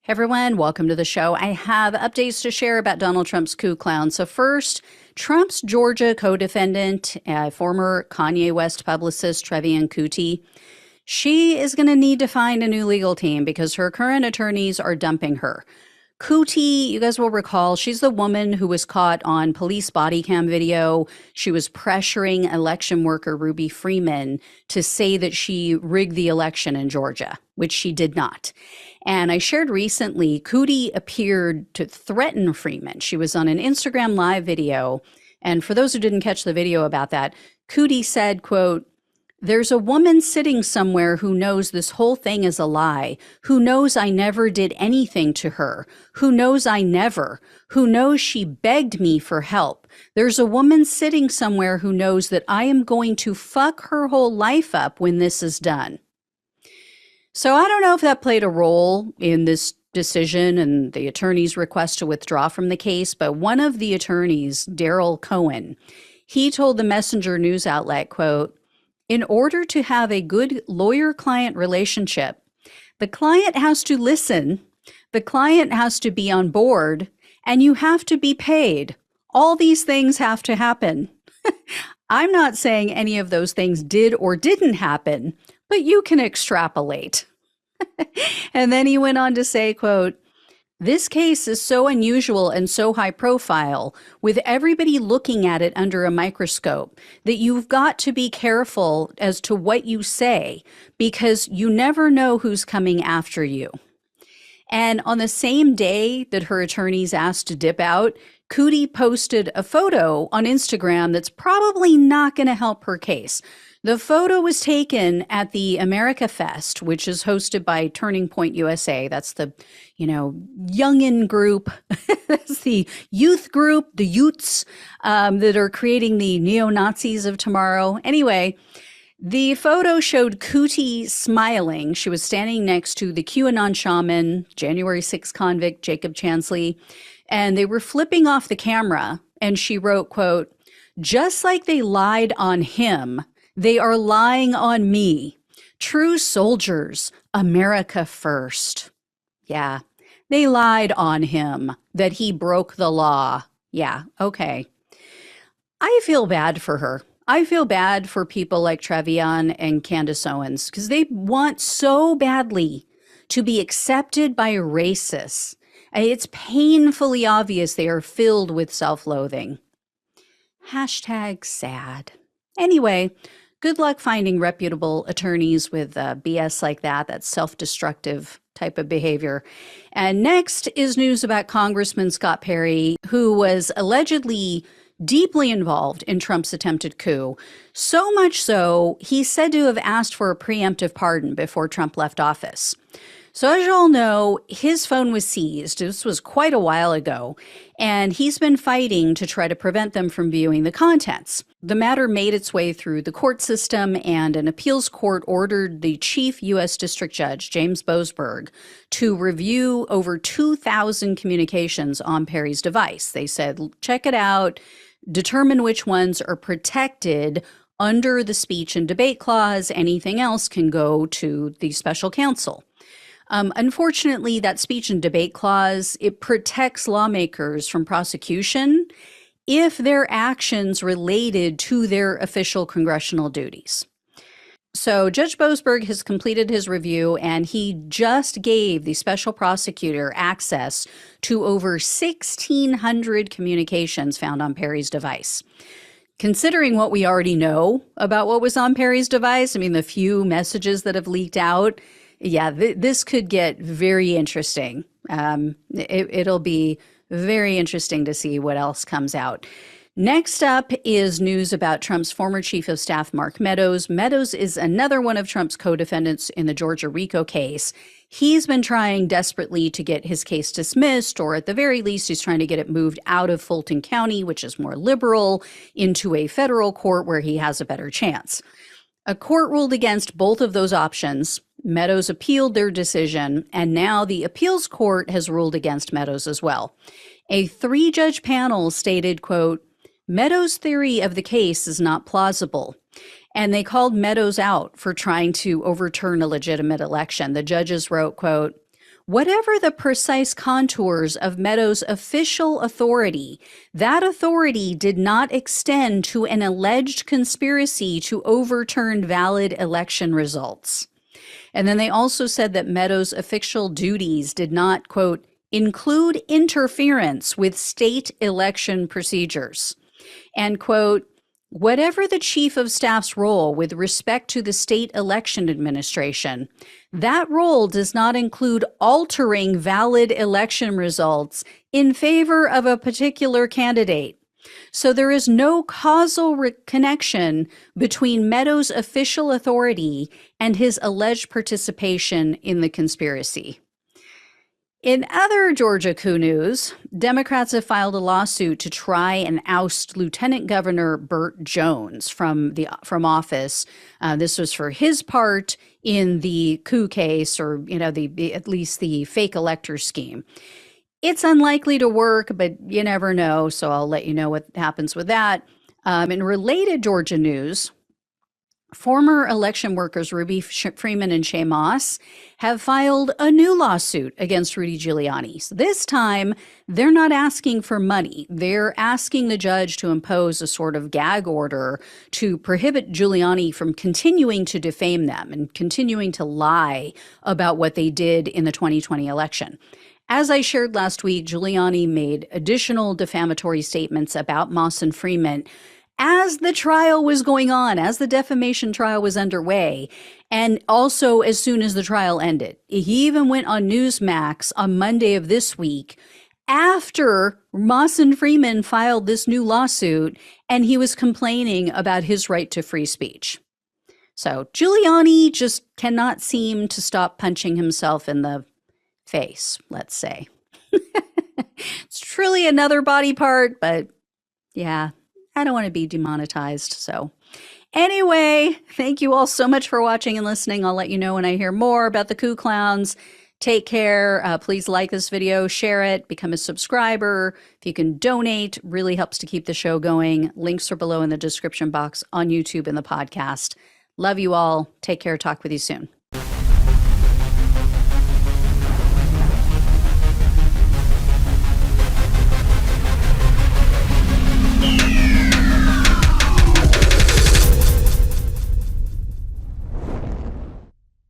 Everyone, welcome to the show. I have updates to share about Donald Trump's coup clown. So first, Trump's Georgia co-defendant, former Kanye West publicist Trevian Kuti, she is going to need to find a new legal team because her current attorneys are dumping her. Kuti, you guys will recall, she's the woman who was caught on police body cam video. She was pressuring election worker Ruby Freeman to say that she rigged the election in Georgia, which she did not. And I shared recently, Kuti appeared to threaten Freeman. She was on an Instagram live video. And for those who didn't catch the video about that, Kuti said, quote, "There's a woman sitting somewhere who knows this whole thing is a lie, who knows I never did anything to her, who knows who knows she begged me for help. There's a woman sitting somewhere who knows that I am going to fuck her whole life up when this is done." So I don't know if that played a role in this decision and the attorney's request to withdraw from the case, but one of the attorneys, Daryl Cohen, he told the Messenger news outlet, quote, "In order to have a good lawyer-client relationship, the client has to listen, the client has to be on board, and you have to be paid. All these things have to happen." I'm not saying any of those things did or didn't happen, but you can extrapolate. And then he went on to say, quote, "This case is so unusual and so high profile, with everybody looking at it under a microscope, that you've got to be careful as to what you say, because you never know who's coming after you." And on the same day that her attorneys asked to dip out, Kuti posted a photo on Instagram that's probably not going to help her case. The photo was taken at the America Fest, which is hosted by Turning Point USA. That's the, youngin group. That's the youth group, the Utes that are creating the neo-Nazis of tomorrow. Anyway, the photo showed Kuti smiling. She was standing next to the QAnon shaman, January 6th convict Jacob Chansley, and they were flipping off the camera. And she wrote, quote, "Just like they lied on him, they are lying on me. True soldiers, America first." Yeah, they lied on him that he broke the law. Yeah, okay. I feel bad for her. I feel bad for people like Trevian and Candace Owens because they want so badly to be accepted by racists. It's painfully obvious they are filled with self-loathing. Hashtag sad. Anyway, good luck finding reputable attorneys with BS like that. That's self-destructive type of behavior. And next is news about Congressman Scott Perry, who was allegedly deeply involved in Trump's attempted coup. So much so, he's said to have asked for a preemptive pardon before Trump left office. So as you all know, his phone was seized. This was quite a while ago, and he's been fighting to try to prevent them from viewing the contents. The matter made its way through the court system, and an appeals court ordered the chief U.S. District Judge, James Boasberg, to review over 2,000 communications on Perry's device. They said, check it out, determine which ones are protected under the speech and debate clause. Anything else can go to the special counsel. Unfortunately, that speech and debate clause, it protects lawmakers from prosecution if their actions related to their official congressional duties. So Judge Boasberg has completed his review, and he just gave the special prosecutor access to over 1,600 communications found on Perry's device. Considering what we already know about what was on Perry's device, I mean, the few messages that have leaked out, yeah, this could get very interesting. It'll be very interesting to see what else comes out. Next up is news about Trump's former chief of staff, Mark Meadows. Meadows is another one of Trump's co-defendants in the Georgia RICO case. He's been trying desperately to get his case dismissed, or at the very least, he's trying to get it moved out of Fulton County, which is more liberal, into a federal court where he has a better chance. A court ruled against both of those options. Meadows appealed their decision, and now the appeals court has ruled against Meadows as well. A 3-judge panel stated, quote, "Meadows' theory of the case is not plausible," and they called Meadows out for trying to overturn a legitimate election. The judges wrote, quote, Whatever the precise contours of Meadows' official authority, that authority did not extend to an alleged conspiracy to overturn valid election results. And then they also said that Meadows' official duties did not, quote, include interference with state election procedures. And, quote, whatever the chief of staff's role with respect to the state election administration, that role does not include altering valid election results in favor of a particular candidate. So there is no causal connection between Meadows' official authority and his alleged participation in the conspiracy. In other Georgia coup news, Democrats have filed a lawsuit to try and oust Lieutenant Governor Burt Jones from office. This was for his part in the coup case, or at least the fake elector scheme. It's unlikely to work, but you never know, so I'll let you know what happens with that. In related Georgia news, former election workers Ruby Freeman and Shay Moss have filed a new lawsuit against Rudy Giuliani. So this time, they're not asking for money. They're asking the judge to impose a sort of gag order to prohibit Giuliani from continuing to defame them and continuing to lie about what they did in the 2020 election. As I shared last week, Giuliani made additional defamatory statements about Moss and Freeman as the trial was going on, as the defamation trial was underway, and also as soon as the trial ended. He even went on Newsmax on Monday of this week after Moss and Freeman filed this new lawsuit, and he was complaining about his right to free speech. So Giuliani just cannot seem to stop punching himself in the face, let's say. It's truly another body part, but yeah, I don't want to be demonetized. So anyway, thank you all so much for watching and listening. I'll let you know when I hear more about the coup clowns. Take care. Please like this video, share it, become a subscriber. If you can donate, really helps to keep the show going. Links are below in the description box on YouTube and the podcast. Love you all. Take care. Talk with you soon.